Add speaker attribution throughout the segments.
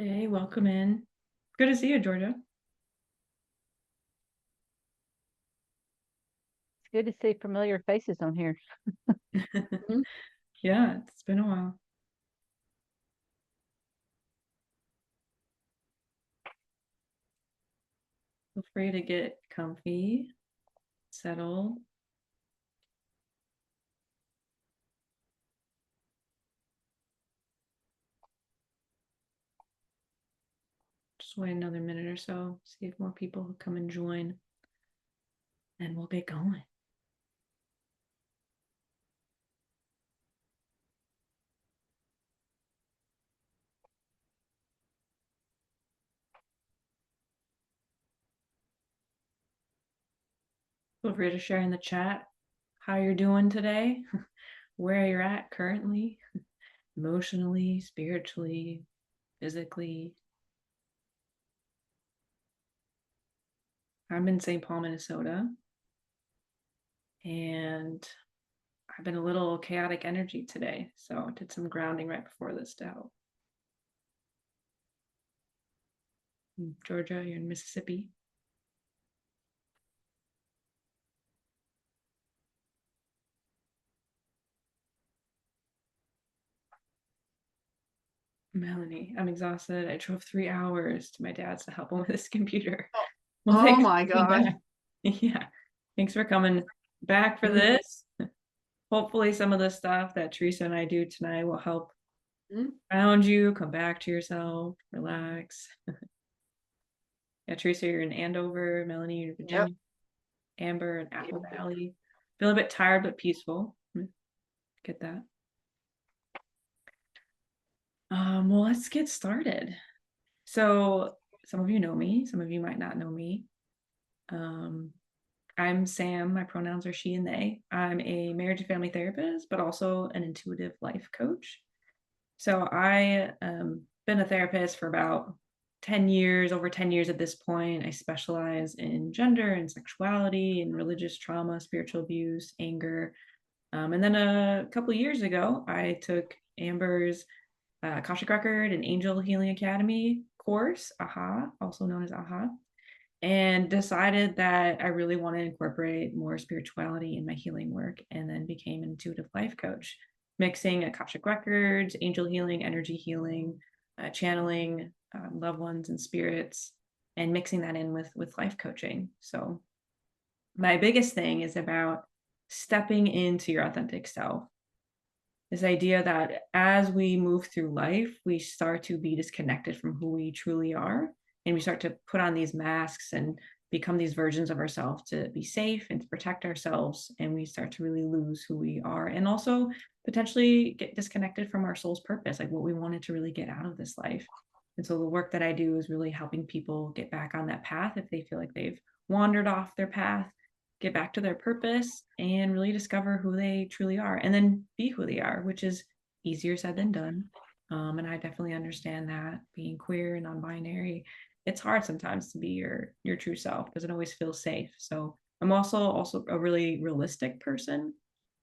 Speaker 1: Hey, welcome in. Good to see you, Georgia.
Speaker 2: It's good to see familiar faces on here. Mhm.
Speaker 1: Yeah, it's been a while. Feel free to get comfy, settled. Just wait another minute or so, see if more people will come and join, and we'll get going. Feel free to share in the chat how you're doing today, where you're at currently, emotionally, spiritually, physically. I'm in St. Paul, Minnesota, and I've been a little chaotic energy today, so I did some grounding right before this to help. Georgia, you're in Mississippi. Melanie, I'm exhausted. I drove 3 hours to my dad's to help him with his computer. Well,
Speaker 2: Oh
Speaker 1: thanks for
Speaker 2: my
Speaker 1: coming
Speaker 2: God.
Speaker 1: back. Yeah, thanks for coming back for
Speaker 2: Mhm.
Speaker 1: this. Hopefully, some of the stuff that Teresa and I do tonight will help
Speaker 2: Mhm.
Speaker 1: ground you, come back to yourself, relax. Yeah, Teresa, you're in Andover. Melanie, you're in
Speaker 2: Yep.
Speaker 1: Virginia. Amber in Apple Valley. Feel a bit tired but peaceful. Get that. Well, let's get started. So, some of you know me, some of you might not know me. Um, I'm Sam. My pronouns are she and they. I'm a marriage and family therapist, but also an intuitive life coach. So I been a therapist for about 10 years, over 10 years at this point. I specialize in gender and sexuality and religious trauma, spiritual abuse, anger. And then a couple of years ago, I took Amber's Akashic Record and Angel Healing Academy course, AHA, also known as AHA, and decided that I really want to incorporate more spirituality in my healing work, and then became an intuitive life coach, mixing Akashic Records, angel healing, energy healing, channeling loved ones and spirits, and mixing that in with life coaching. So my biggest thing is about stepping into your authentic self. This idea that as we move through life, we start to be disconnected from who we truly are. And we start to put on these masks and become these versions of ourselves to be safe and to protect ourselves. And we start to really lose who we are and also potentially get disconnected from our soul's purpose, like what we wanted to really get out of this life. And so the work that I do is really helping people get back on that path if they feel like they've wandered off their path, get back to their purpose and really discover who they truly are and then be who they are, which is easier said than done. And I definitely understand that being queer and non-binary, it's hard sometimes to be your true self. Doesn't always feel safe. So I'm also a really realistic person.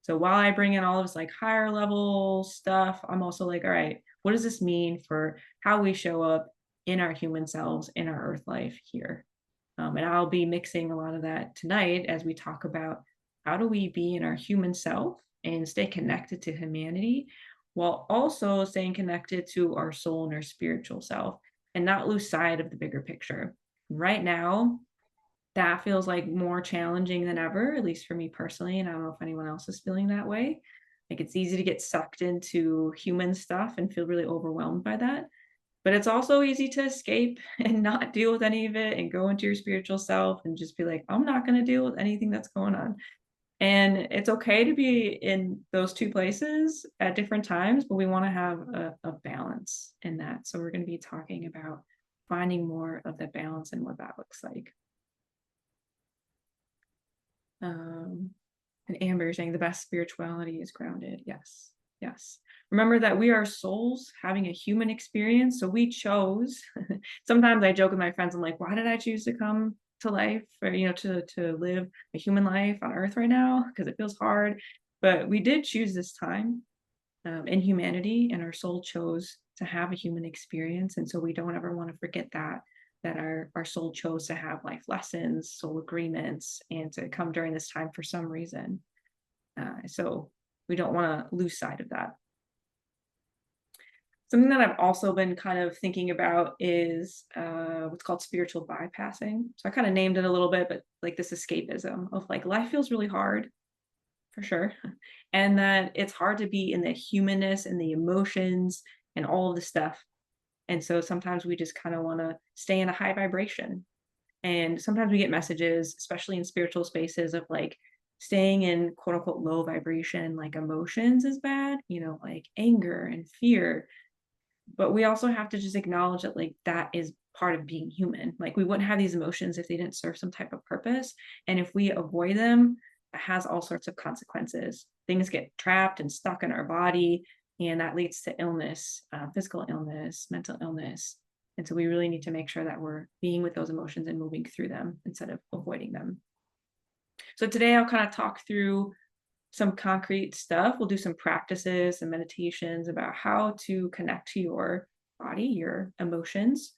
Speaker 1: So while I bring in all of this like higher level stuff, I'm also like, all right, what does this mean for how we show up in our human selves in our earth life here? And I'll be mixing a lot of that tonight as we talk about how do we be in our human self and stay connected to humanity while also staying connected to our soul and our spiritual self and not lose sight of the bigger picture. Right now, that feels like more challenging than ever, at least for me personally. And I don't know if anyone else is feeling that way. Like it's easy to get sucked into human stuff and feel really overwhelmed by that. But it's also easy to escape and not deal with any of it and go into your spiritual self and just be like, I'm not going to deal with anything that's going on. And it's okay to be in those two places at different times, but we want to have a balance in that. So we're going to be talking about finding more of that balance and what that looks like. Um, and Amber saying the best spirituality is grounded. Yes. Yes. Remember that we are souls having a human experience. So we chose. Sometimes I joke with my friends, I'm like, why did I choose to come to life or, to live a human life on earth right now? Because it feels hard. But we did choose this time in humanity, and our soul chose to have a human experience. And so we don't ever want to forget that our soul chose to have life lessons, soul agreements, and to come during this time for some reason. So we don't want to lose sight of that. Something that I've also been kind of thinking about is what's called spiritual bypassing. So I kind of named it a little bit, but like this escapism of like life feels really hard for sure. And that it's hard to be in the humanness and the emotions and all of the stuff. And so sometimes we just kind of want to stay in a high vibration. And sometimes we get messages, especially in spiritual spaces, of like staying in quote unquote low vibration, like emotions is bad, like anger and fear. But we also have to just acknowledge that like that is part of being human. Like we wouldn't have these emotions if they didn't serve some type of purpose. And if we avoid them, it has all sorts of consequences. Things get trapped and stuck in our body, and that leads to illness, physical illness, mental illness. And so we really need to make sure that we're being with those emotions and moving through them instead of avoiding them. So today I'll kind of talk through some concrete stuff. We'll do some practices and meditations about how to connect to your body, your emotions,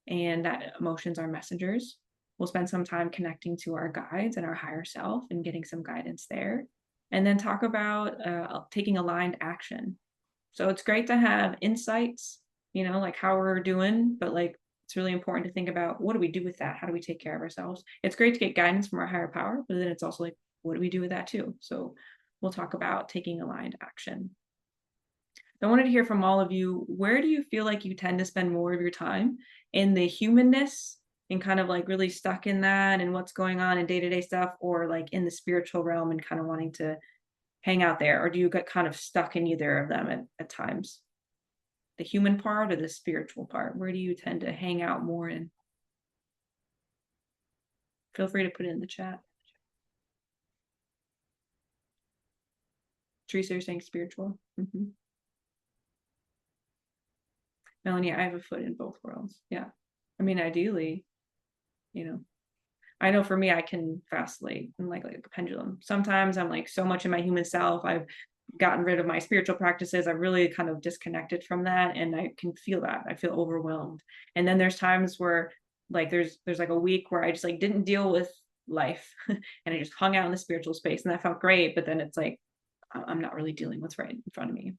Speaker 1: and that emotions are messengers. We'll spend some time connecting to our guides and our higher self and getting some guidance there. And then talk about taking aligned action. So it's great to have insights, like how we're doing, but like it's really important to think about what do we do with that? How do we take care of ourselves? It's great to get guidance from our higher power, but then it's also like, what do we do with that too? So we'll talk about taking aligned action. I wanted to hear from all of you. Where do you feel like you tend to spend more of your time in the humanness and kind of like really stuck in that and what's going on in day-to-day stuff, or like in the spiritual realm and kind of wanting to hang out there? Or do you get kind of stuck in either of them at times? The human part or the spiritual part? Where do you tend to hang out more in? Feel free to put it in the chat. Teresa, you're saying spiritual? Mm-hmm. Melanie, I have a foot in both worlds. Yeah. I mean, ideally, I know for me, I can vacillate and like a pendulum. Sometimes I'm like so much in my human self. I've gotten rid of my spiritual practices. I've really kind of disconnected from that, and I can feel that. I feel overwhelmed. And then there's times where like there's like a week where I just like didn't deal with life and I just hung out in the spiritual space, and that felt great. But then it's like I'm not really dealing with what's right in front of me.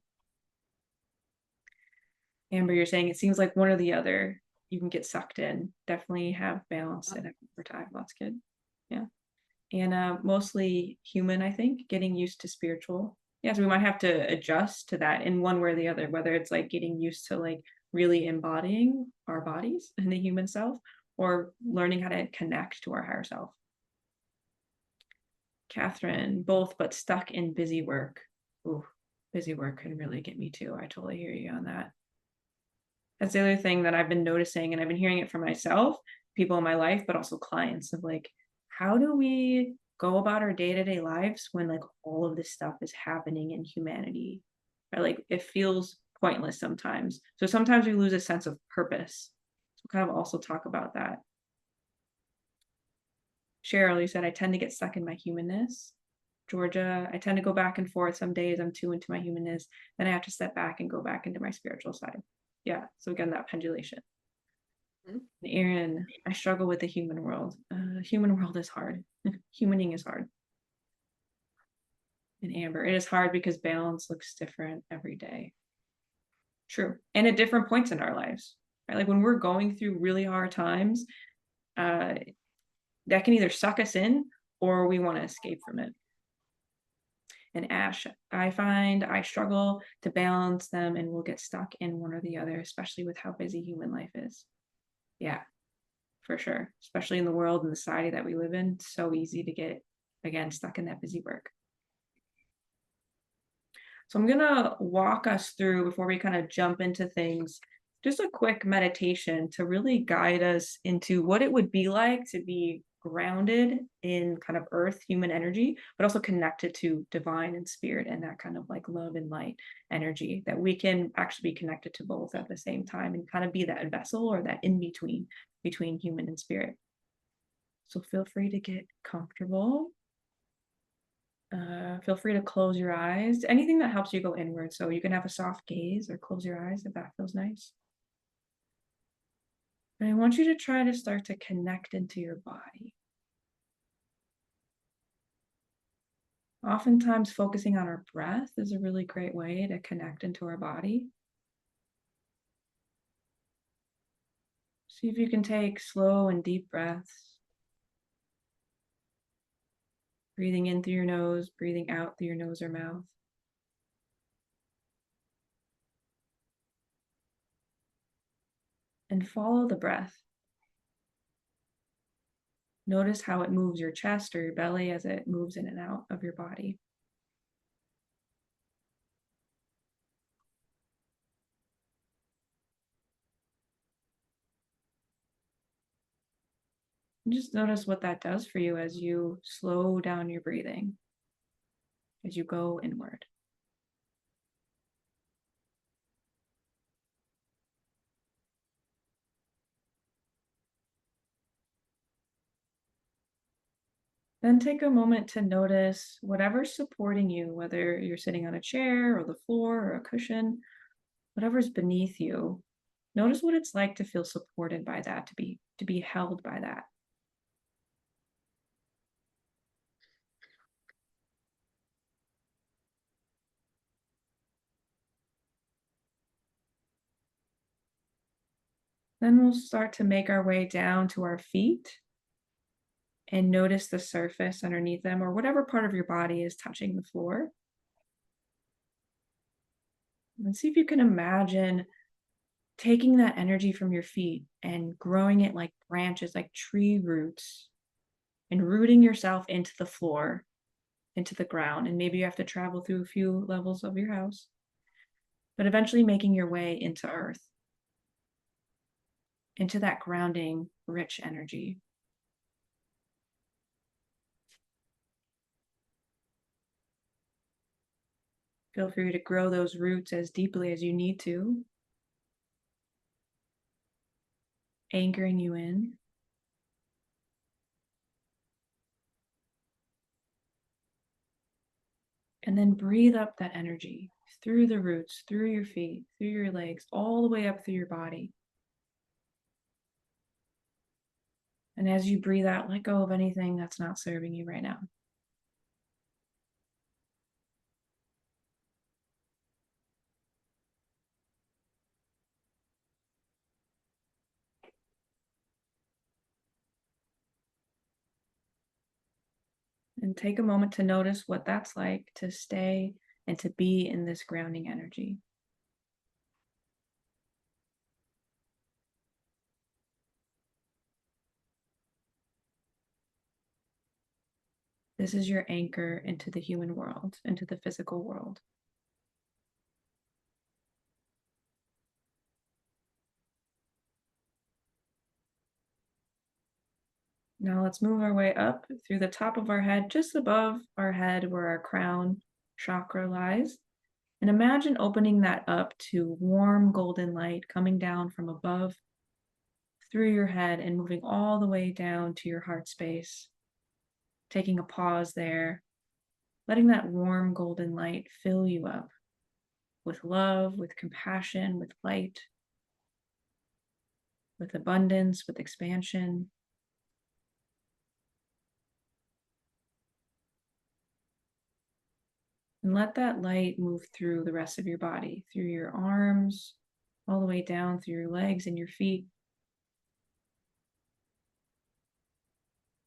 Speaker 1: Amber, you're saying it seems like one or the other. You can get sucked in. Definitely have balance and over time. That's good. Yeah. And mostly human, I think, getting used to spiritual. Yeah, so we might have to adjust to that in one way or the other, whether it's like getting used to like really embodying our bodies in the human self, or learning how to connect to our higher self. Catherine, both, but stuck in busy work. Ooh, busy work can really get me too. I totally hear you on that. That's the other thing that I've been noticing, and I've been hearing it from myself, people in my life, but also clients, of like, how do we go about our day-to-day lives when like all of this stuff is happening in humanity? Or like it feels pointless sometimes. So sometimes we lose a sense of purpose. So kind of also talk about that. Cheryl, you said I tend to get stuck in my humanness. Georgia, I tend to go back and forth. Some days I'm too into my humanness, then I have to step back and go back into my spiritual side. Yeah, so again, that pendulation. Aaron, I struggle with the human world. Human world is hard. Humaning is hard. And Amber, it is hard because balance looks different every day. True. And at different points in our lives, right? Like when we're going through really hard times, that can either suck us in or we want to escape from it. And Ash, I find I struggle to balance them and will get stuck in one or the other, especially with how busy human life is. Yeah, for sure. Especially in the world and the society that we live in, so easy to get, again, stuck in that busy work. So I'm gonna walk us through, before we kind of jump into things, just a quick meditation to really guide us into what it would be like to be grounded in kind of earth human energy, but also connected to divine and spirit and that kind of like love and light energy, that we can actually be connected to both at the same time and kind of be that vessel or that in between human and spirit. So feel free to get comfortable. Feel free to close your eyes. Anything that helps you go inward. So you can have a soft gaze or close your eyes if that feels nice. And I want you to try to start to connect into your body. Oftentimes, focusing on our breath is a really great way to connect into our body. See if you can take slow and deep breaths, breathing in through your nose, breathing out through your nose or mouth. And follow the breath. Notice how it moves your chest or your belly as it moves in and out of your body. And just notice what that does for you as you slow down your breathing, as you go inward. Then take a moment to notice whatever's supporting you, whether you're sitting on a chair or the floor or a cushion, whatever's beneath you. Notice what it's like to feel supported by that, to be held by that. Then we'll start to make our way down to our feet and notice the surface underneath them or whatever part of your body is touching the floor. And see if you can imagine taking that energy from your feet and growing it like branches, like tree roots, and rooting yourself into the floor, into the ground. And maybe you have to travel through a few levels of your house, but eventually making your way into earth, into that grounding, rich energy. Feel free to grow those roots as deeply as you need to, anchoring you in. And then breathe up that energy through the roots, through your feet, through your legs, all the way up through your body. And as you breathe out, let go of anything that's not serving you right now. And take a moment to notice what that's like to stay and to be in this grounding energy. This is your anchor into the human world, into the physical world. Now let's move our way up through the top of our head, just above our head where our crown chakra lies. And imagine opening that up to warm golden light coming down from above through your head and moving all the way down to your heart space. Taking a pause there, letting that warm golden light fill you up with love, with compassion, with light, with abundance, with expansion. And let that light move through the rest of your body, through your arms, all the way down through your legs and your feet.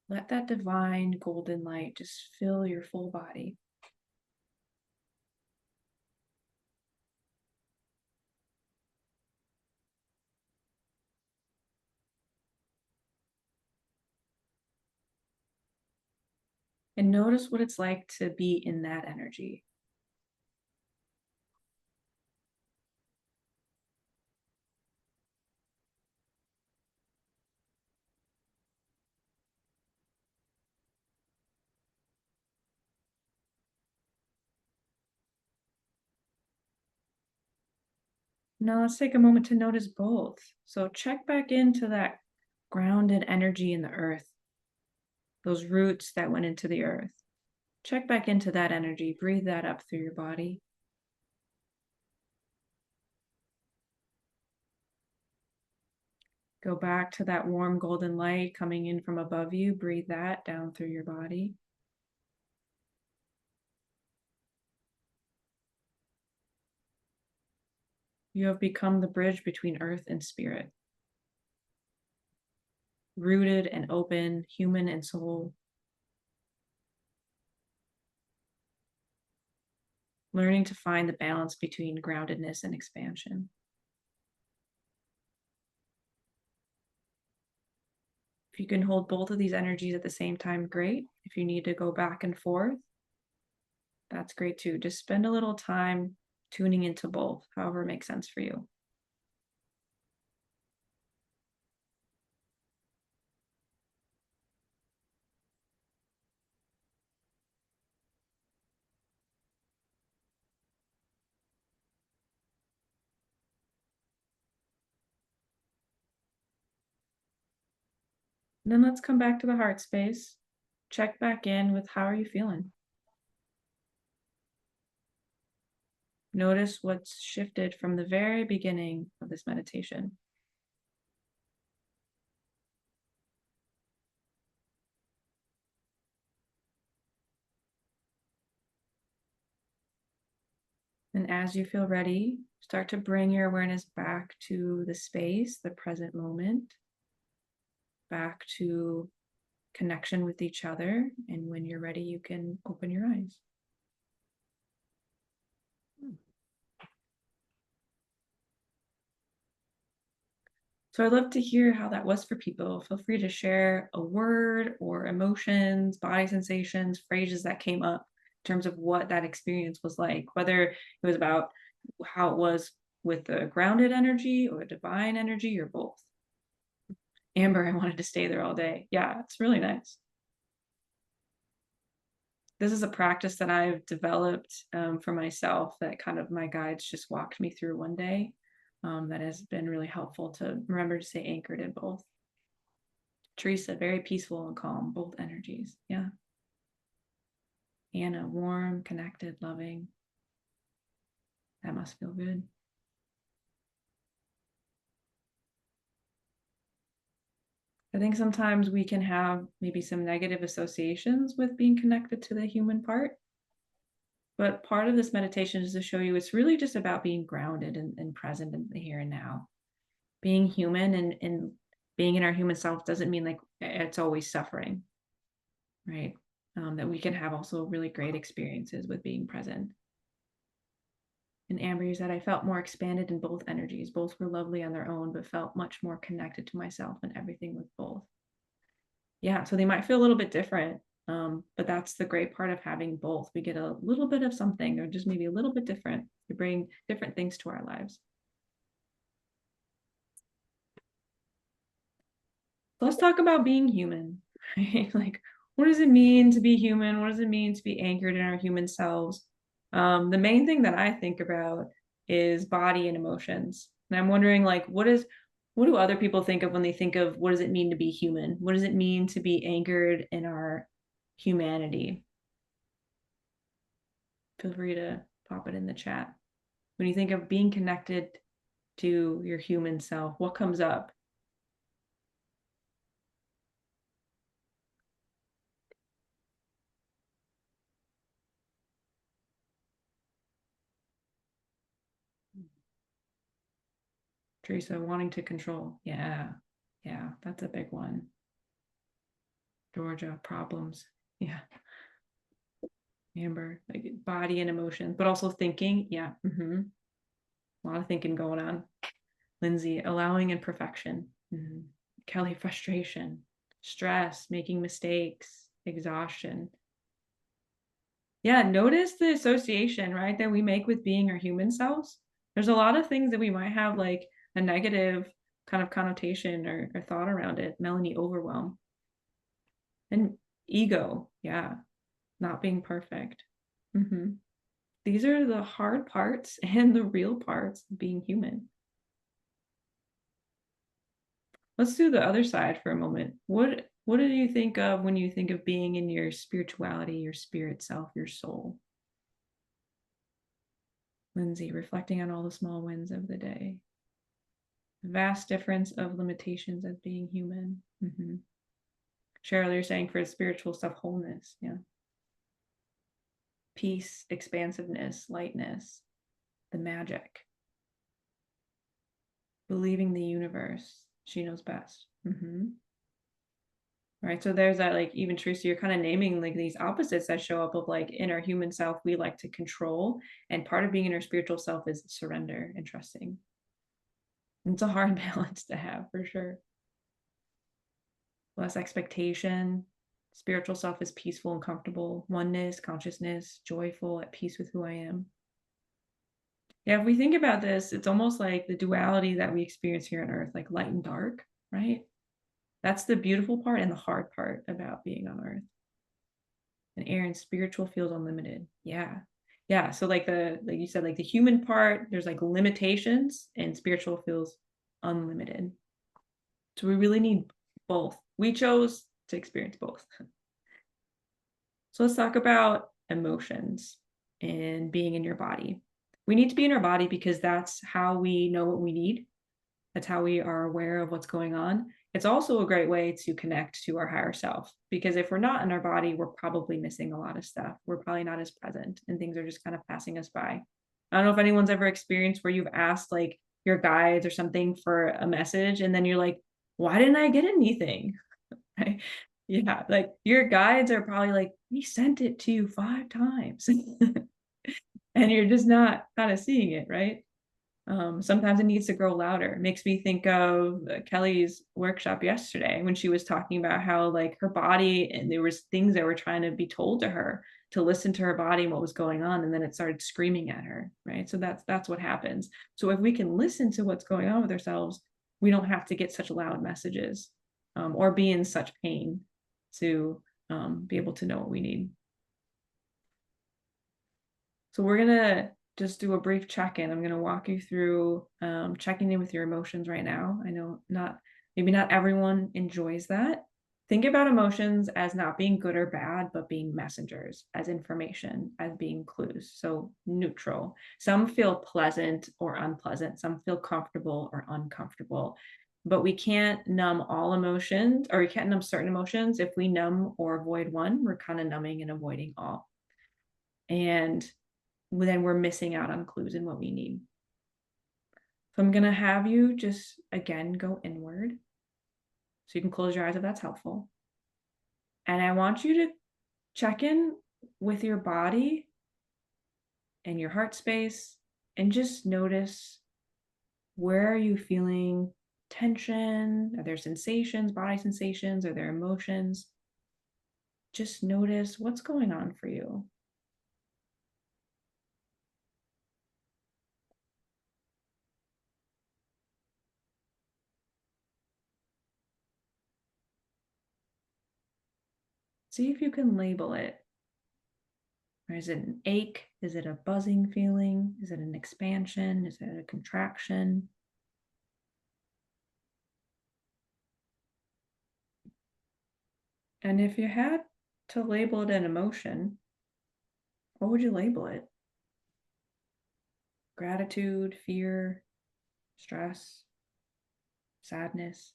Speaker 1: Let that divine golden light just fill your full body. And notice what it's like to be in that energy. Now let's take a moment to notice both. So check back into that grounded energy in the earth, those roots that went into the earth. Check back into that energy. Breathe that up through your body. Go back to that warm golden light coming in from above you. Breathe that down through your body. You have become the bridge between earth and spirit, rooted and open, human and soul, learning to find the balance between groundedness and expansion. If you can hold both of these energies at the same time, great. If you need to go back and forth, that's great too. Just spend a little time tuning into both, however makes sense for you. And then let's come back to the heart space. Check back in with how are you feeling? Notice what's shifted from the very beginning of this meditation. And as you feel ready, start to bring your awareness back to the space, the present moment, back to connection with each other. And when you're ready, you can open your eyes. So I'd love to hear how that was for people. Feel free to share a word or emotions, body sensations, phrases that came up in terms of what that experience was like, whether it was about how it was with the grounded energy or divine energy or both. Amber, I wanted to stay there all day. Yeah, it's really nice. This is a practice that I've developed for myself that kind of my guides just walked me through one day. That has been really helpful to remember to stay anchored in both. Teresa, very peaceful and calm, both energies. Yeah. Anna, warm, connected, loving. That must feel good. I think sometimes we can have maybe some negative associations with being connected to the human part. But part of this meditation is to show you it's really just about being grounded and present in the here and now. Being human and being in our human self doesn't mean like it's always suffering, right? That we can have also really great experiences with being present. And Amber, you said I felt more expanded in both energies. Both were lovely on their own, but felt much more connected to myself and everything with both. Yeah, so they might feel a little bit different, but that's the great part of having both. We get a little bit of something, or just maybe a little bit different. We bring different things to our lives. Let's talk about being human, right? Like, what does it mean to be human? What does it mean to be anchored in our human selves? The main thing that I think about is body and emotions. And I'm wondering, like, what do other people think of when they think of what does it mean to be human? What does it mean to be anchored in our humanity? Feel free to pop it in the chat. When you think of being connected to your human self, what comes up? Teresa, wanting to control. Yeah, that's a big one. Georgia, problems. Yeah. Amber, like body and emotions, but also thinking. Yeah. A lot of thinking going on. Lindsay, allowing imperfection. Kelly, frustration, stress, making mistakes, exhaustion. Yeah, notice the association, right, that we make with being our human selves. There's a lot of things that we might have like a negative kind of connotation or thought around it. Melanie, overwhelm. And ego, yeah, not being perfect. These are the hard parts and the real parts of being human. Let's do the other side for a moment. What What do you think of when you think of being in your spirituality, your spirit self, your soul? Lindsay, reflecting on all the small wins of the day. The vast difference of limitations as being human. Mm-hmm. Cheryl, you're saying for spiritual stuff, wholeness. Yeah. Peace, expansiveness, lightness, the magic. Believing the universe. She knows best. Mm-hmm. Right. So there's that, like, even Teresa, you're kind of naming like these opposites that show up of like in our human self, we like to control. And part of being in our spiritual self is surrender and trusting. It's a hard balance to have for sure. Less expectation. Spiritual self is peaceful and comfortable. Oneness, consciousness, joyful, at peace with who I am. Yeah, if we think about this, it's almost like the duality that we experience here on earth, like light and dark, right? That's the beautiful part and the hard part about being on earth. And Aaron, spiritual feels unlimited. Yeah. Yeah. So like like you said, like the human part, there's like limitations, and spiritual feels unlimited. So we really need both. We chose to experience both. So let's talk about emotions and being in your body. We need to be in our body because that's how we know what we need. That's how we are aware of what's going on. It's also a great way to connect to our higher self, because if we're not in our body, we're probably missing a lot of stuff. We're probably not as present and things are just kind of passing us by. I don't know if anyone's ever experienced where you've asked like your guides or something for a message and then you're like, why didn't I get anything? Right? Yeah, like your guides are probably like, we sent it to you 5 times. And you're just not kind of seeing it, right? Sometimes it needs to grow louder. It makes me think of Kelly's workshop yesterday when she was talking about how like her body, and there was things that were trying to be told to her to listen to her body and what was going on, and then it started screaming at her, right? So that's what happens. So if we can listen to what's going on with ourselves, we don't have to get such loud messages, or be in such pain to be able to know what we need. So we're gonna just do a brief check-in. I'm gonna walk you through checking in with your emotions right now. I know maybe not everyone enjoys that. Think about emotions as not being good or bad, but being messengers, as information, as being clues. So neutral. Some feel pleasant or unpleasant. Some feel comfortable or uncomfortable. But we can't numb all emotions, or we can't numb certain emotions. If we numb or avoid one, we're kind of numbing and avoiding all. And then we're missing out on clues in what we need. So I'm going to have you just again go inward. So you can close your eyes if that's helpful. And I want you to check in with your body and your heart space and just notice, where are you feeling tension? Are there sensations, body sensations? Are there emotions? Just notice what's going on for you. See if you can label it. Or is it an ache? Is it a buzzing feeling? Is it an expansion? Is it a contraction? And if you had to label it an emotion, what would you label it? Gratitude, fear, stress, sadness?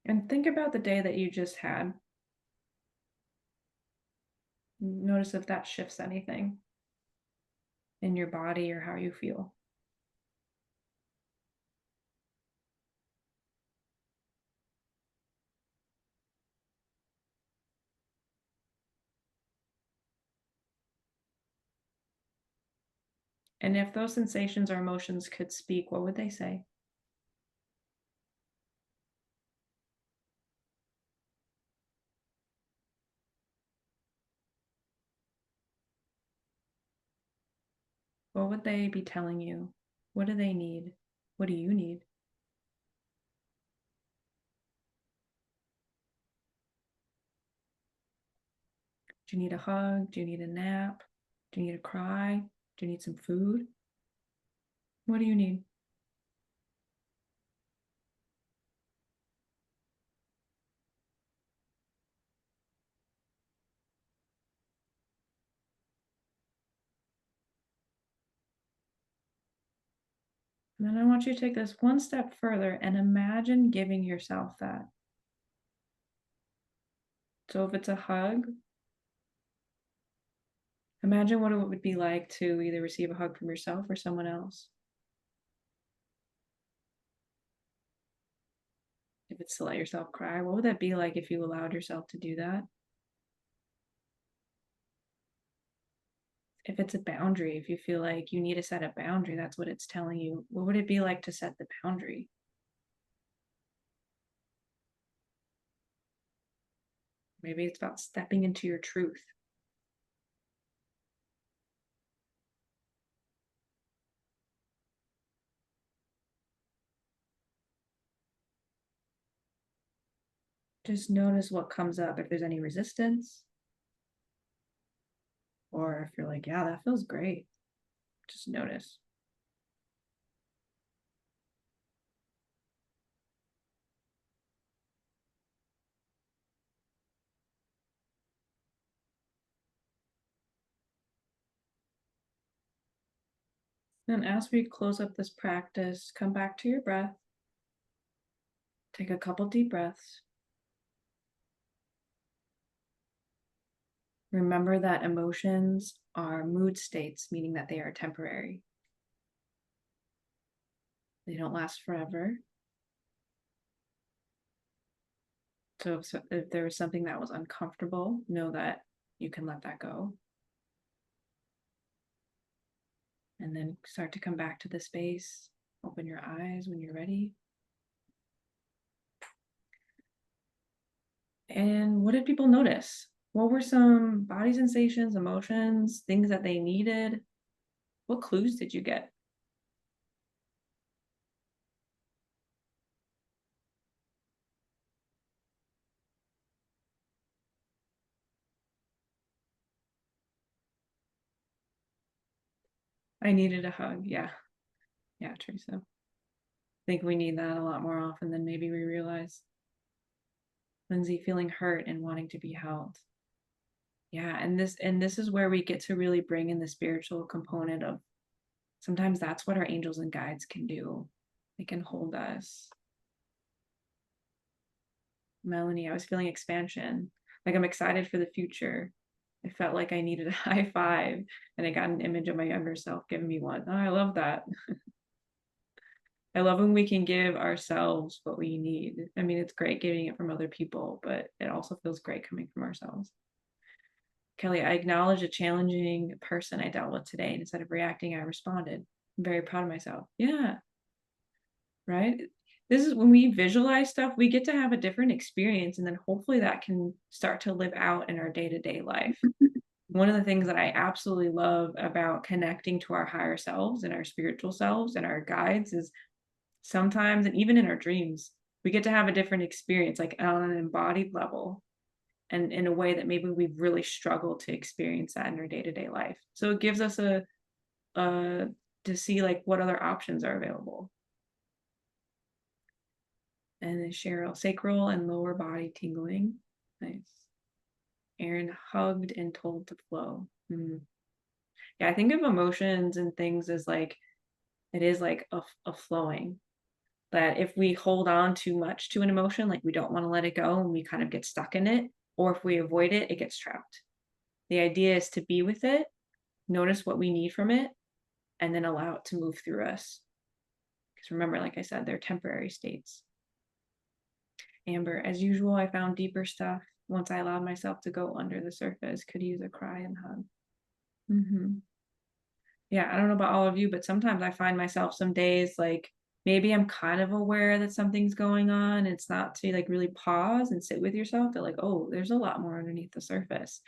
Speaker 1: And think about the day that you just had. Notice if that shifts anything in your body or how you feel. And if those sensations or emotions could speak, what would they say? What would they be telling you? What do they need? What do you need? Do you need a hug? Do you need a nap? Do you need a cry? Do you need some food? What do you need? And then I want you to take this one step further and imagine giving yourself that. So if it's a hug, imagine what it would be like to either receive a hug from yourself or someone else. If it's to let yourself cry, what would that be like if you allowed yourself to do that? If it's a boundary, if you feel like you need to set a boundary, that's what it's telling you. What would it be like to set the boundary? Maybe it's about stepping into your truth. Just notice what comes up, if there's any resistance, or if you're like, yeah, that feels great. Just notice. Then, as we close up this practice, come back to your breath. Take a couple deep breaths. Remember that emotions are mood states, meaning that they are temporary. They don't last forever. So if there was something that was uncomfortable, know that you can let that go. And then start to come back to the space. Open your eyes when you're ready. And what did people notice? What were some body sensations, emotions, things that they needed? What clues did you get? I needed a hug. Yeah. Yeah, Teresa. I think we need that a lot more often than maybe we realize. Lindsay, feeling hurt and wanting to be held. Yeah, and this is where we get to really bring in the spiritual component of, sometimes that's what our angels and guides can do. They can hold us. Melanie, I was feeling expansion. Like I'm excited for the future. I felt like I needed a high five, and I got an image of my younger self giving me one. Oh, I love that. I love when we can give ourselves what we need. I mean, it's great getting it from other people, but it also feels great coming from ourselves. Kelly, I acknowledge a challenging person I dealt with today. And instead of reacting, I responded. I'm very proud of myself. Yeah, right? This is when we visualize stuff, we get to have a different experience. And then hopefully that can start to live out in our day to day life. One of the things that I absolutely love about connecting to our higher selves and our spiritual selves and our guides is sometimes, and even in our dreams, we get to have a different experience, like on an embodied level, and in a way that maybe we've really struggled to experience that in our day-to-day life. So it gives us a to see like what other options are available. And then Cheryl, sacral and lower body tingling. Nice. Aaron, hugged and told to flow. Yeah, I think of emotions and things as like, it is like a flowing, that if we hold on too much to an emotion, like we don't want to let it go and we kind of get stuck in it, or if we avoid it, it gets trapped. The idea is to be with it, notice what we need from it, and then allow it to move through us. Because remember, like I said, they're temporary states. Amber, as usual, I found deeper stuff once I allowed myself to go under the surface. Could use a cry and hug. Yeah, I don't know about all of you, but sometimes I find myself some days like maybe I'm kind of aware that something's going on. It's not to like really pause and sit with yourself. They're like, oh, there's a lot more underneath the surface.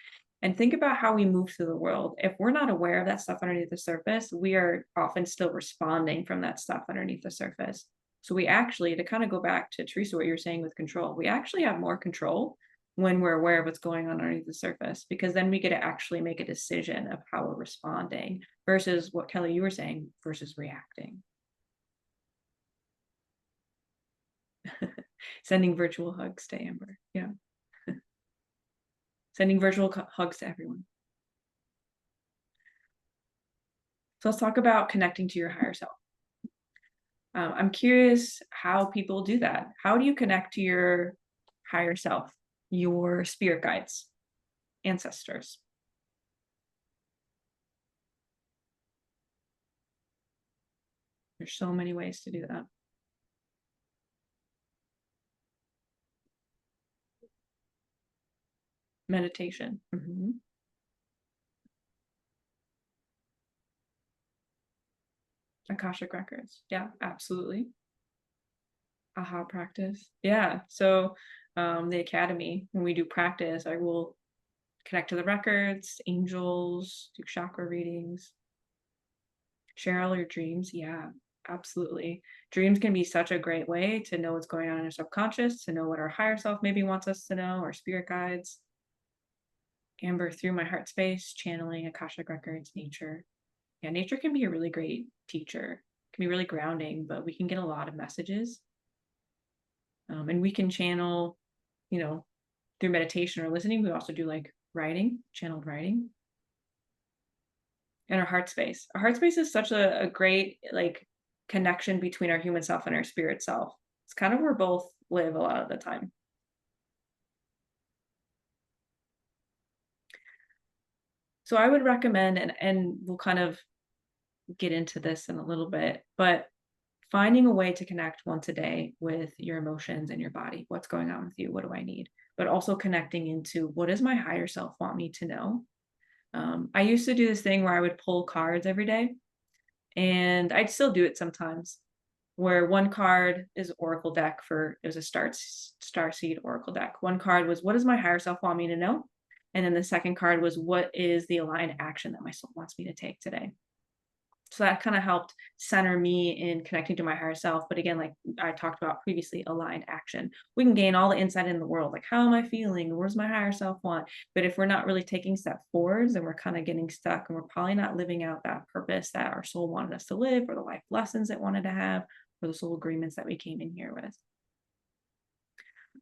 Speaker 1: And think about how we move through the world. If we're not aware of that stuff underneath the surface, we are often still responding from that stuff underneath the surface. So we actually, to kind of go back to Teresa, what you were saying with control, we actually have more control when we're aware of what's going on underneath the surface, because then we get to actually make a decision of how we're responding versus what Kelly, you were saying, versus reacting. Sending virtual hugs to Amber. Yeah. Sending virtual hugs to everyone. So let's talk about connecting to your higher self. I'm curious how people do that. How do you connect to your higher self, your spirit guides, ancestors? There's so many ways to do that. Meditation. Akashic records. Yeah, absolutely. Aha practice. Yeah. So the academy, when we do practice, I will connect to the records, angels, do chakra readings, share all your dreams. Yeah, absolutely. Dreams can be such a great way to know what's going on in our subconscious, to know what our higher self maybe wants us to know, our spirit guides. Amber, through my heart space, channeling Akashic records, nature. Yeah, nature can be a really great teacher. It can be really grounding, but we can get a lot of messages. And we can channel, you know, through meditation or listening. We also do like writing, channeled writing. And our heart space. Our heart space is such a great like connection between our human self and our spirit self. It's kind of where both live a lot of the time. So I would recommend, and we'll kind of get into this in a little bit, but finding a way to connect once a day with your emotions and your body. What's going on with you? What do I need? But also connecting into what does my higher self want me to know? I used to do this thing where I would pull cards every day, and I'd still do it sometimes. Where one card is oracle deck for it was a star seed oracle deck. One card was what does my higher self want me to know? And then the second card was what is the aligned action that my soul wants me to take today? So that kind of helped center me in connecting to my higher self. But again, like I talked about previously, aligned action. We can gain all the insight in the world, like how am I feeling? Where's my higher self want? But if we're not really taking step forwards, then we're kind of getting stuck, and we're probably not living out that purpose that our soul wanted us to live, or the life lessons it wanted to have, or the soul agreements that we came in here with.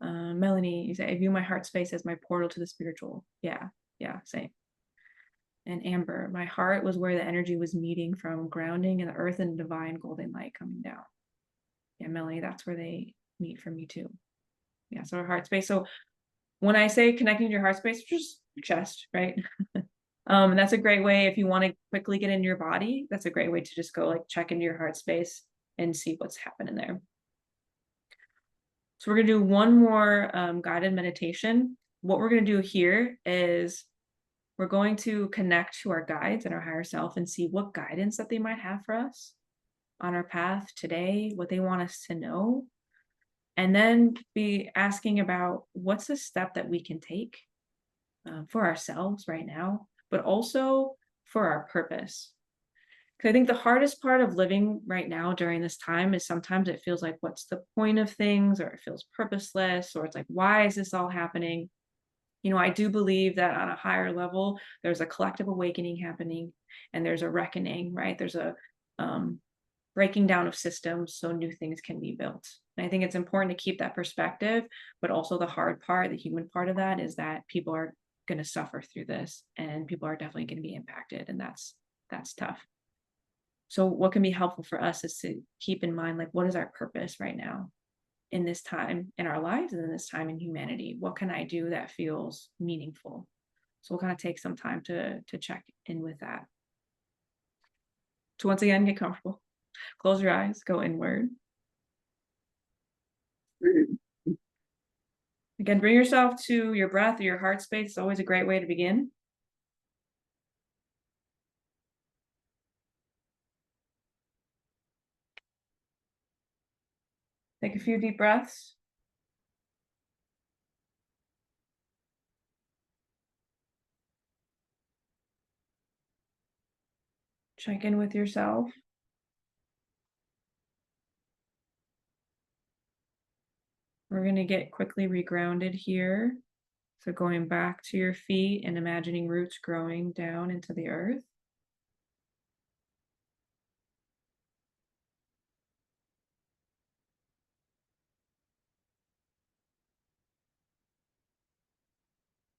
Speaker 1: Melanie, you say, I view my heart space as my portal to the spiritual. Yeah, same. And Amber, my heart was where the energy was meeting from grounding in the earth and divine golden light coming down. Yeah, Melanie, that's where they meet for me too. Yeah, so our heart space. So when I say connecting to your heart space, just your chest, right? And that's a great way if you want to quickly get into your body. That's a great way to just go like check into your heart space and see what's happening there. So we're gonna do one more guided meditation. What we're gonna do here is we're going to connect to our guides and our higher self and see what guidance that they might have for us on our path today, what they want us to know, and then be asking about what's the step that we can take for ourselves right now, but also for our purpose. Because I think the hardest part of living right now during this time is sometimes it feels like, what's the point of things? Or it feels purposeless, or it's like, why is this all happening? I do believe that on a higher level, there's a collective awakening happening, and there's a reckoning, right? There's a breaking down of systems so new things can be built. And I think it's important to keep that perspective, but also the hard part, the human part of that, is that people are going to suffer through this, and people are definitely going to be impacted, and that's tough. So what can be helpful for us is to keep in mind, like, what is our purpose right now in this time in our lives and in this time in humanity? What can I do that feels meaningful? So we'll kind of take some time to check in with that. So once again, get comfortable. Close your eyes, go inward. Again, bring yourself to your breath or your heart space. It's always a great way to begin. Take a few deep breaths. Check in with yourself. We're going to get quickly regrounded here. So going back to your feet and imagining roots growing down into the earth.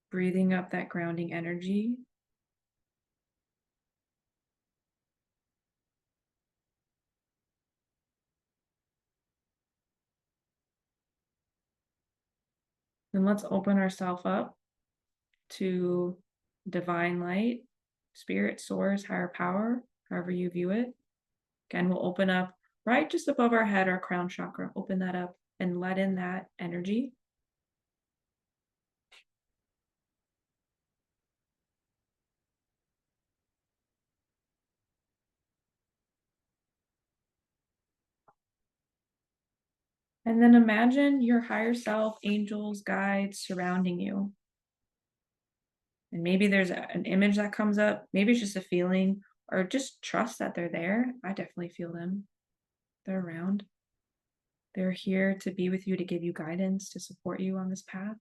Speaker 1: Breathing up that grounding energy. Then let's open ourselves up to divine light, spirit, source, higher power, however you view it. Again, we'll open up right just above our head, our crown chakra. Open that up and let in that energy. And then imagine your higher self, angels, guides surrounding you. And maybe there's an image that comes up. Maybe it's just a feeling, or just trust that they're there. I definitely feel them. They're around. They're here to be with you, to give you guidance, to support you on this path.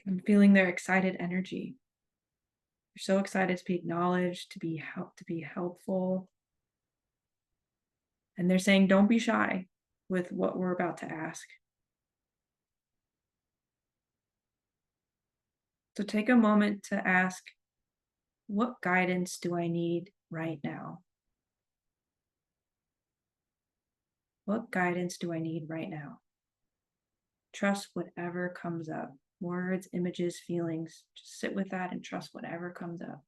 Speaker 1: I'm feeling their excited energy. They're so excited to be acknowledged, to be helpful. And they're saying, don't be shy with what we're about to ask. So take a moment to ask, what guidance do I need right now? What guidance do I need right now? Trust whatever comes up. Words, images, feelings. Just sit with that and trust whatever comes up.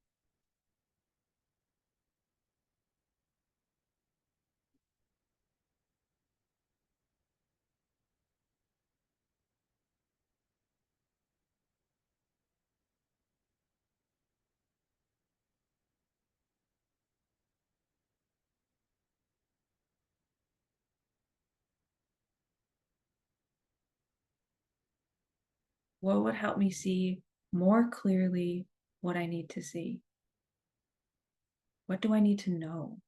Speaker 1: What would help me see more clearly what I need to see? What do I need to know?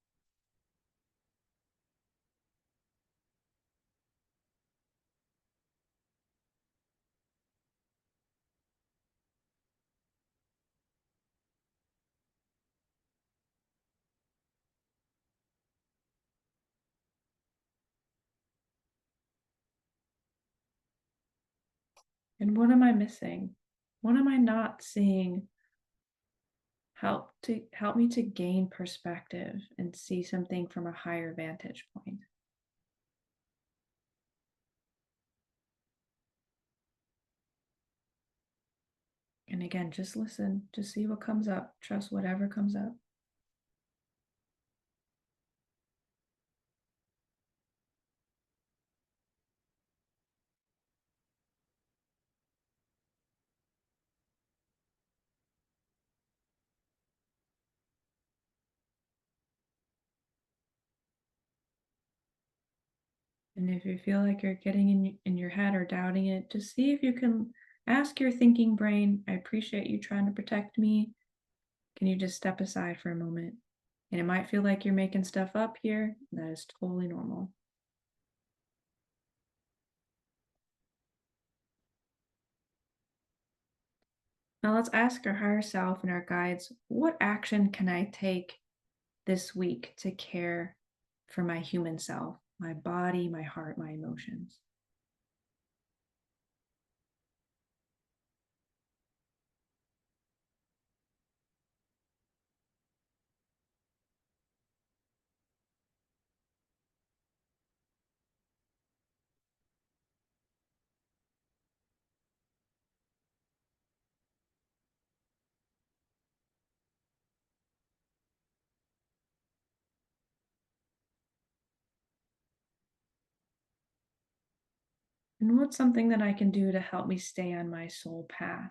Speaker 1: And what am I missing? What am I not seeing? Help me to gain perspective and see something from a higher vantage point. And again, just listen, just see what comes up. Trust whatever comes up. And if you feel like you're getting in your head or doubting it, just see if you can ask your thinking brain, I appreciate you trying to protect me. Can you just step aside for a moment? And it might feel like you're making stuff up here. That is totally normal. Now let's ask our higher self and our guides, what action can I take this week to care for my human self, my body, my heart, my emotions? And what's something that I can do to help me stay on my soul path?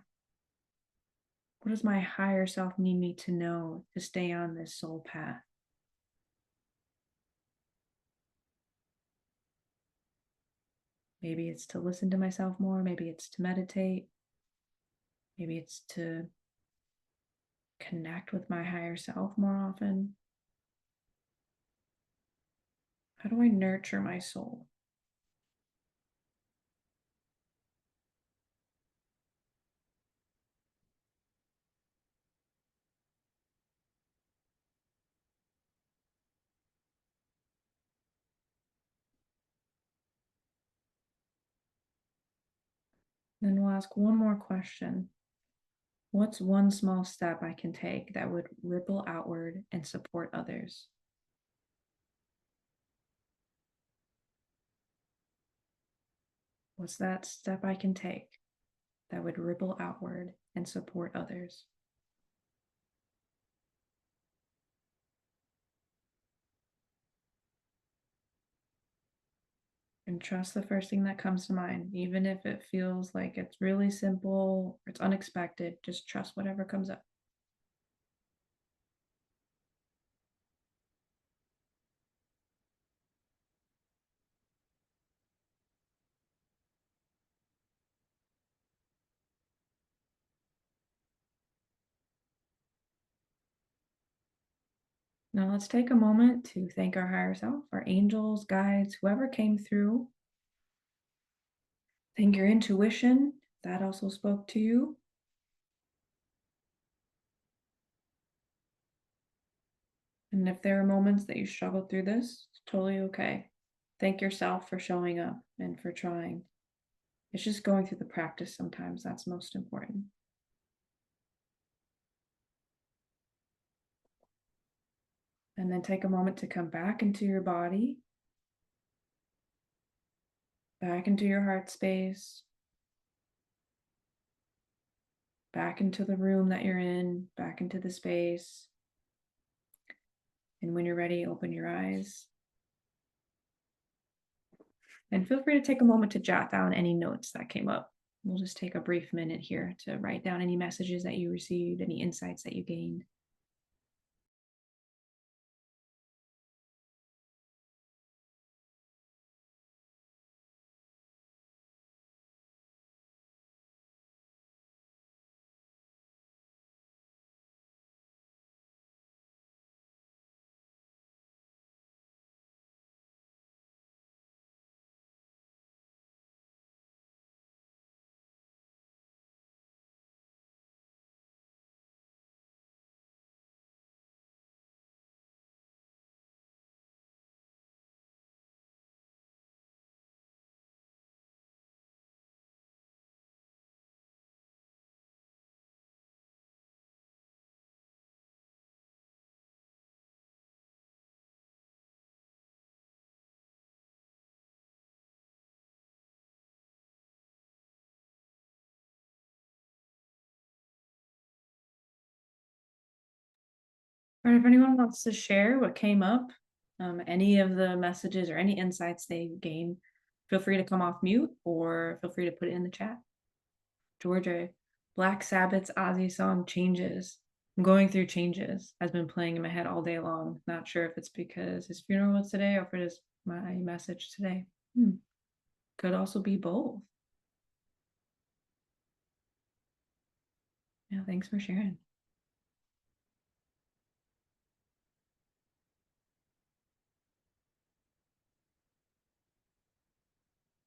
Speaker 1: What does my higher self need me to know to stay on this soul path? Maybe it's to listen to myself more. Maybe it's to meditate. Maybe it's to connect with my higher self more often. How do I nurture my soul? Then we'll ask one more question. What's one small step I can take that would ripple outward and support others? What's that step I can take that would ripple outward and support others? And trust the first thing that comes to mind, even if it feels like it's really simple or it's unexpected, just trust whatever comes up. Now let's take a moment to thank our higher self, our angels, guides, whoever came through. Thank your intuition, that also spoke to you. And if there are moments that you struggle through this, it's totally okay. Thank yourself for showing up and for trying. It's just going through the practice sometimes that's most important. And then take a moment to come back into your body, back into your heart space, back into the room that you're in, back into the space. And when you're ready, open your eyes. And feel free to take a moment to jot down any notes that came up. We'll just take a brief minute here to write down any messages that you received, any insights that you gained. Or if anyone wants to share what came up, any of the messages or any insights they gained, feel free to come off mute or feel free to put it in the chat. Georgia, Black Sabbath's Ozzy song Changes. I'm going through changes has been playing in my head all day long. Not sure if it's because his funeral was today or if it is my message today. Could also be both. Yeah, thanks for sharing.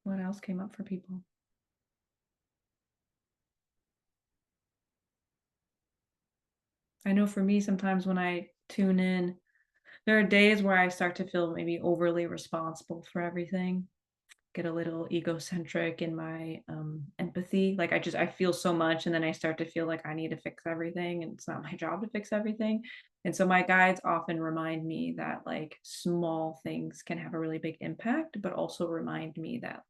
Speaker 1: What else came up for people? I know for me, sometimes when I tune in, there are days where I start to feel maybe overly responsible for everything, get a little egocentric in my empathy. Like I feel so much, and then I start to feel like I need to fix everything, and it's not my job to fix everything. And so my guides often remind me that like small things can have a really big impact, but also remind me that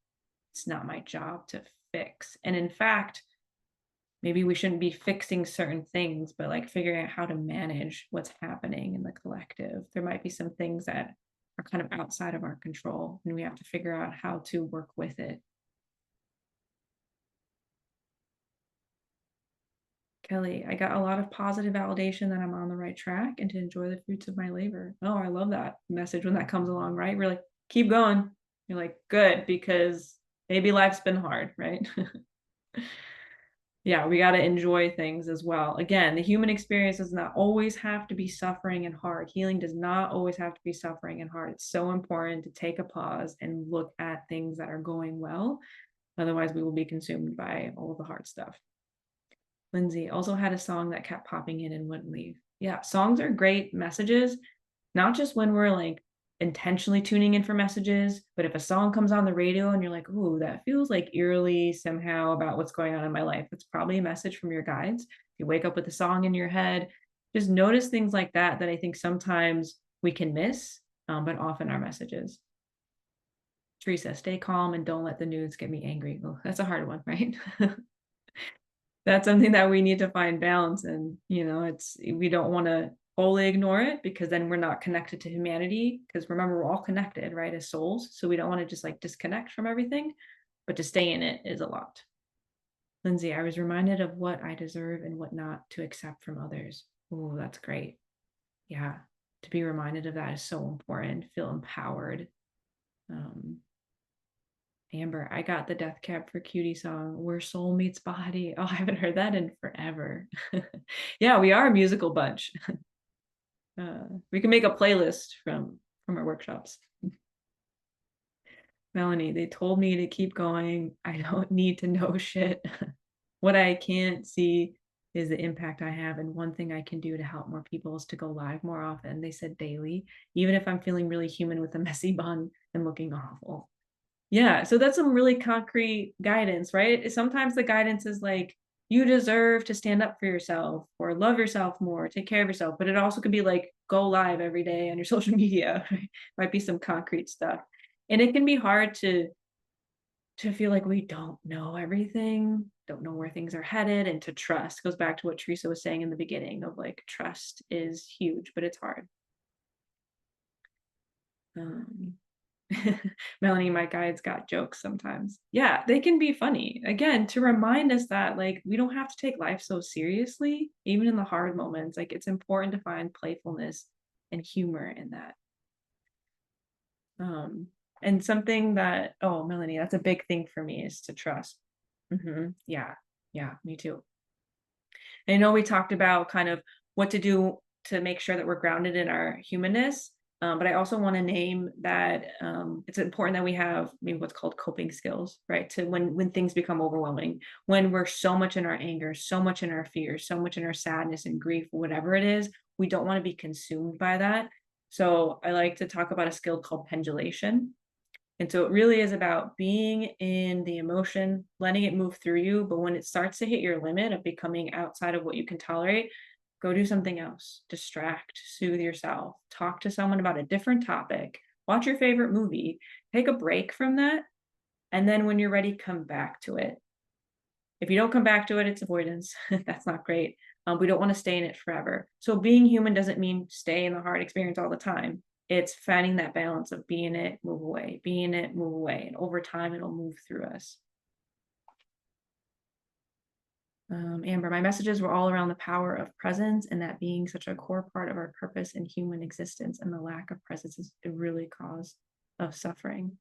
Speaker 1: it's not my job to fix. And in fact, maybe we shouldn't be fixing certain things, but like figuring out how to manage what's happening in the collective. There might be some things that are kind of outside of our control, and we have to figure out how to work with it. Kelly, I got a lot of positive validation that I'm on the right track and to enjoy the fruits of my labor. Oh, I love that message when that comes along, right? We're like, keep going. You're like, good, because maybe life's been hard, right? Yeah, we got to enjoy things as well. Again, the human experience does not always have to be suffering and hard. Healing does not always have to be suffering and hard. It's so important to take a pause and look at things that are going well. Otherwise, we will be consumed by all of the hard stuff. Lindsay also had a song that kept popping in and wouldn't leave. Yeah, songs are great messages, not just when we're like intentionally tuning in for messages, but if a song comes on the radio and you're like, ooh, that feels like eerily somehow about what's going on in my life, it's probably a message from your guides. If you wake up with a song in your head, just notice things like that that I think sometimes we can miss, but often are messages. Teresa, stay calm and don't let the news get me angry. Oh, that's a hard one, right? That's something that we need to find balance in. It's we don't want to fully ignore it because then we're not connected to humanity, because remember, we're all connected, right, as souls. So we don't want to just like disconnect from everything, but to stay in it is a lot. Lindsay, I was reminded of what I deserve and what not to accept from others. Oh, that's great. Yeah, to be reminded of that is so important. Feel empowered. um Amber, I got the Death Cab for Cutie song, Where Soul Meets Body. Oh, I haven't heard that in forever. Yeah, we are a musical bunch. We can make a playlist from our workshops. Melanie, they told me to keep going. I don't need to know shit. What I can't see is the impact I have. And one thing I can do to help more people is to go live more often. They said daily, even if I'm feeling really human with a messy bun and looking awful. Yeah, so that's some really concrete guidance, right? Sometimes the guidance is like, you deserve to stand up for yourself or love yourself more, take care of yourself. But it also could be like, go live every day on your social media. Right? Might be some concrete stuff. And it can be hard to feel like we don't know everything, don't know where things are headed, and to trust. Goes back to what Teresa was saying in the beginning of like, trust is huge, but it's hard. Um, Melanie, my guides got jokes sometimes. Yeah, they can be funny. Again, to remind us that like we don't have to take life so seriously, even in the hard moments. Like it's important to find playfulness and humor in that. Um, and something that, oh, Melanie, that's a big thing for me is to trust. Yeah, yeah, me too. I know we talked about kind of what to do to make sure that we're grounded in our humanness. But I also want to name that it's important that we have maybe what's called coping skills, right? To when things become overwhelming, when we're so much in our anger, so much in our fears, so much in our sadness and grief, whatever it is, we don't want to be consumed by that. So I like to talk about a skill called pendulation. And so it really is about being in the emotion, letting it move through you. But when it starts to hit your limit of becoming outside of what you can tolerate, go do something else, distract, soothe yourself, talk to someone about a different topic, watch your favorite movie, take a break from that. And then when you're ready, come back to it. If you don't come back to it, it's avoidance. That's not great. We don't want to stay in it forever. So being human doesn't mean stay in the hard experience all the time. It's finding that balance of being it, move away, being it, move away. And over time, it'll move through us. Amber, my messages were all around the power of presence and that being such a core part of our purpose in human existence, and the lack of presence is a really cause of suffering.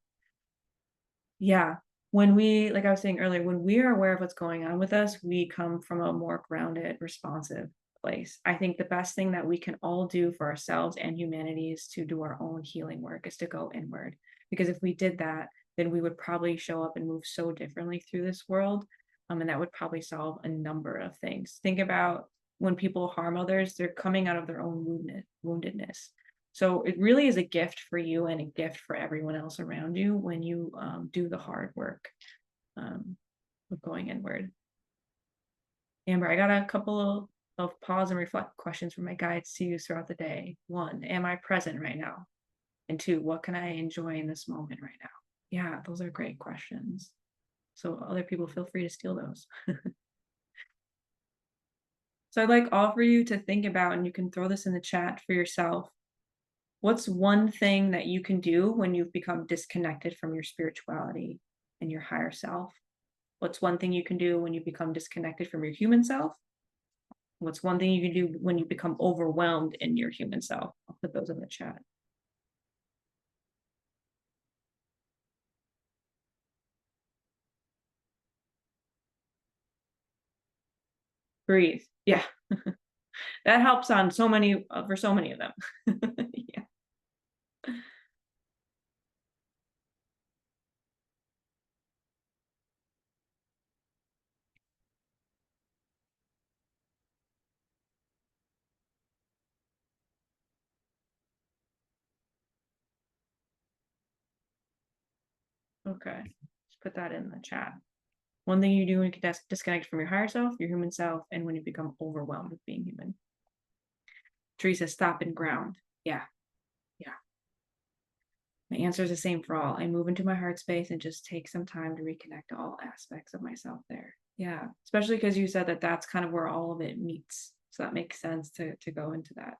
Speaker 1: Yeah, when we, like I was saying earlier, when we are aware of what's going on with us, we come from a more grounded, responsive place. I think the best thing that we can all do for ourselves and humanity is to do our own healing work, is to go inward. Because if we did that, then we would probably show up and move so differently through this world. And that would probably solve a number of things. Think about when people harm others, they're coming out of their own woundedness. So it really is a gift for you and a gift for everyone else around you when you do the hard work of going inward. Amber, I got a couple of pause and reflect questions from my guides to use throughout the day. 1, am I present right now? And 2, what can I enjoy in this moment right now? Yeah, those are great questions. So other people, feel free to steal those. So I'd like offer you to think about, and you can throw this in the chat for yourself. What's one thing that you can do when you've become disconnected from your spirituality and your higher self? What's one thing you can do when you become disconnected from your human self? What's one thing you can do when you become overwhelmed in your human self? I'll put those in the chat. breathe. Yeah. That helps on so many for so many of them. Yeah. Okay. Just put that in the chat. One thing you do when you can disconnect from your higher self, your human self, and when you become overwhelmed with being human. Teresa, stop and ground. Yeah. Yeah. My answer is the same for all. I move into my heart space and just take some time to reconnect to all aspects of myself there. Yeah. Especially because you said that that's kind of where all of it meets. So that makes sense to go into that.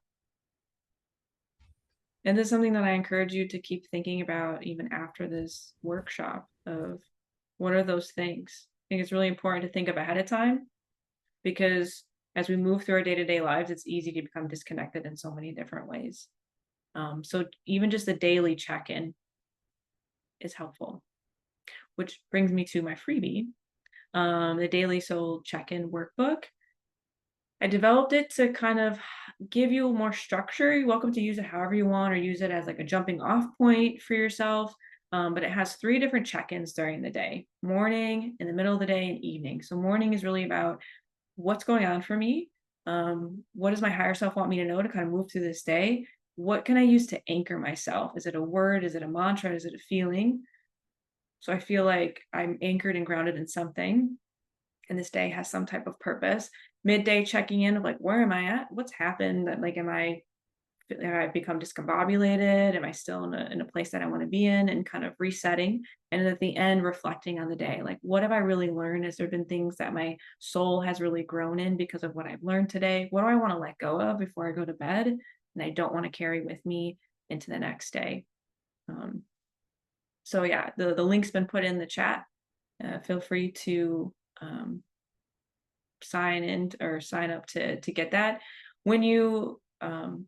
Speaker 1: And this is something that I encourage you to keep thinking about even after this workshop of what are those things? I think it's really important to think of ahead of time because as we move through our day-to-day lives, it's easy to become disconnected in so many different ways. So even just a daily check-in is helpful, which brings me to my freebie, the daily soul check-in workbook. I developed it to kind of give you more structure. You're welcome to use it however you want or use it as like a jumping off point for yourself. But it has 3 different check-ins during the day: morning, in the middle of the day, and evening. So morning is really about what's going on for me. What does my higher self want me to know to kind of move through this day? What can I use to anchor myself? Is it a word? Is it a mantra? Is it a feeling? So I feel like I'm anchored and grounded in something, and this day has some type of purpose. Midday checking in of like, where am I at? What's happened? That like, have I become discombobulated? Am I still in a place that I want to be in? And kind of resetting. And at the end, reflecting on the day. Like, what have I really learned? Has there been things that my soul has really grown in because of what I've learned today? What do I want to let go of before I go to bed? And I don't want to carry with me into the next day. Um, so yeah, the link's been put in the chat. Feel free to sign in or sign up to get that. When you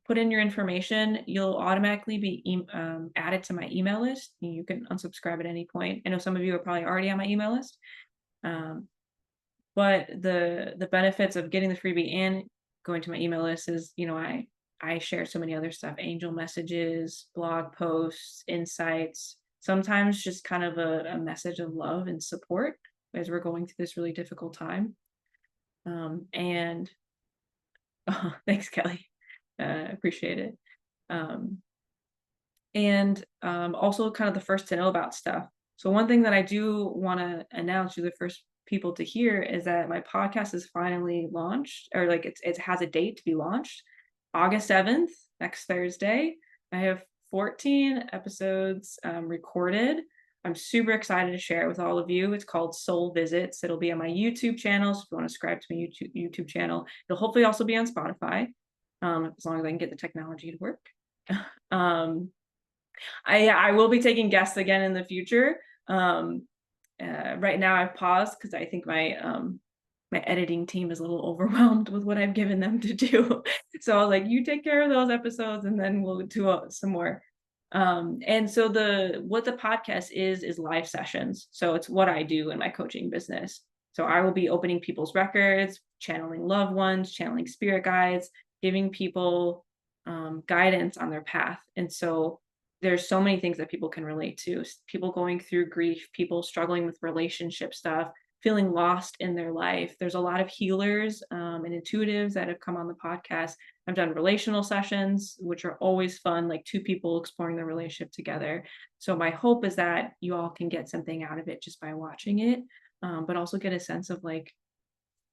Speaker 1: put in your information, you'll automatically be added to my email list. You can unsubscribe at any point. I know some of you are probably already on my email list, but the benefits of getting the freebie and going to my email list is, I share so many other stuff: angel messages, blog posts, insights, sometimes just kind of a message of love and support as we're going through this really difficult time. And oh, thanks, Kelly. Appreciate it. And also kind of the first to know about stuff. So one thing that I do want to announce, you're the first people to hear, is that my podcast is finally launched, or like it has a date to be launched, August 7th, next Thursday. I have 14 episodes recorded. I'm super excited to share it with all of you. It's called Soul Visits. It'll be on my YouTube channel. So if you want to subscribe to my YouTube channel, it'll hopefully also be on Spotify, as long as I can get the technology to work. I will be taking guests again in the future. Right now I've paused because I think my editing team is a little overwhelmed with what I've given them to do. So I was like, you take care of those episodes and then we'll do some more. And so what the podcast is live sessions. So it's what I do in my coaching business. So I will be opening people's records, channeling loved ones, channeling spirit guides, giving people guidance on their path. And so there's so many things that people can relate to: people going through grief, people struggling with relationship stuff, feeling lost in their life. There's a lot of healers and intuitives that have come on the podcast. I've done relational sessions, which are always fun, like 2 people exploring their relationship together. So my hope is that you all can get something out of it just by watching it, but also get a sense of like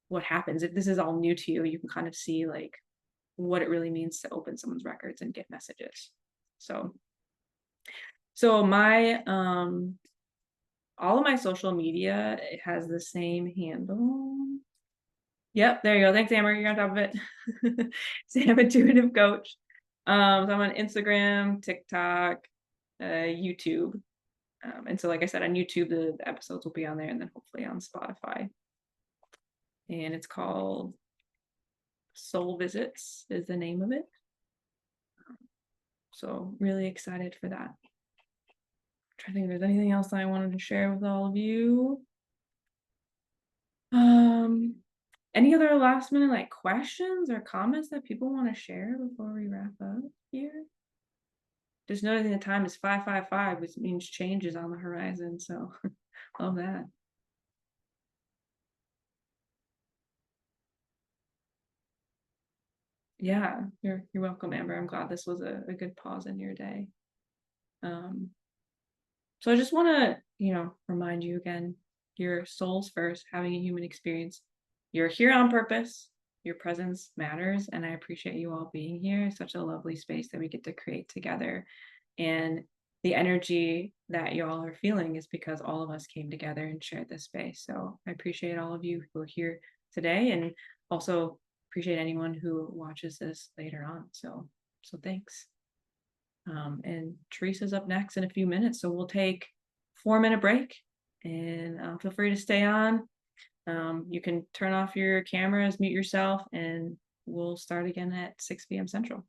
Speaker 1: what happens. If this is all new to you, you can kind of see like what it really means to open someone's records and get messages. So my all of my social media, it has the same handle. Yep, there you go. Thanks, Amber. You're on top of it. Sam Intuitive Coach. So I'm on Instagram, TikTok, YouTube. And so like I said, on YouTube, the episodes will be on there, and then hopefully on Spotify. And it's called Soul Visits is the name of it. So really excited for that. I think there's anything else I wanted to share with all of you. Any other last minute like questions or comments that people want to share before we wrap up here? Just noticing the time is 5:55, which means change is on the horizon. So love that. Yeah, you're welcome, Amber. I'm glad this was a good pause in your day. Um, so I just want to, remind you again, your soul's first, having a human experience. You're here on purpose. Your presence matters, and I appreciate you all being here. It's such a lovely space that we get to create together. And the energy that y'all are feeling is because all of us came together and shared this space. So I appreciate all of you who are here today, and also appreciate anyone who watches this later on. So thanks. And Teresa's up next in a few minutes, so we'll take 4-minute break, and feel free to stay on. You can turn off your cameras, mute yourself, and we'll start again at 6 p.m. Central.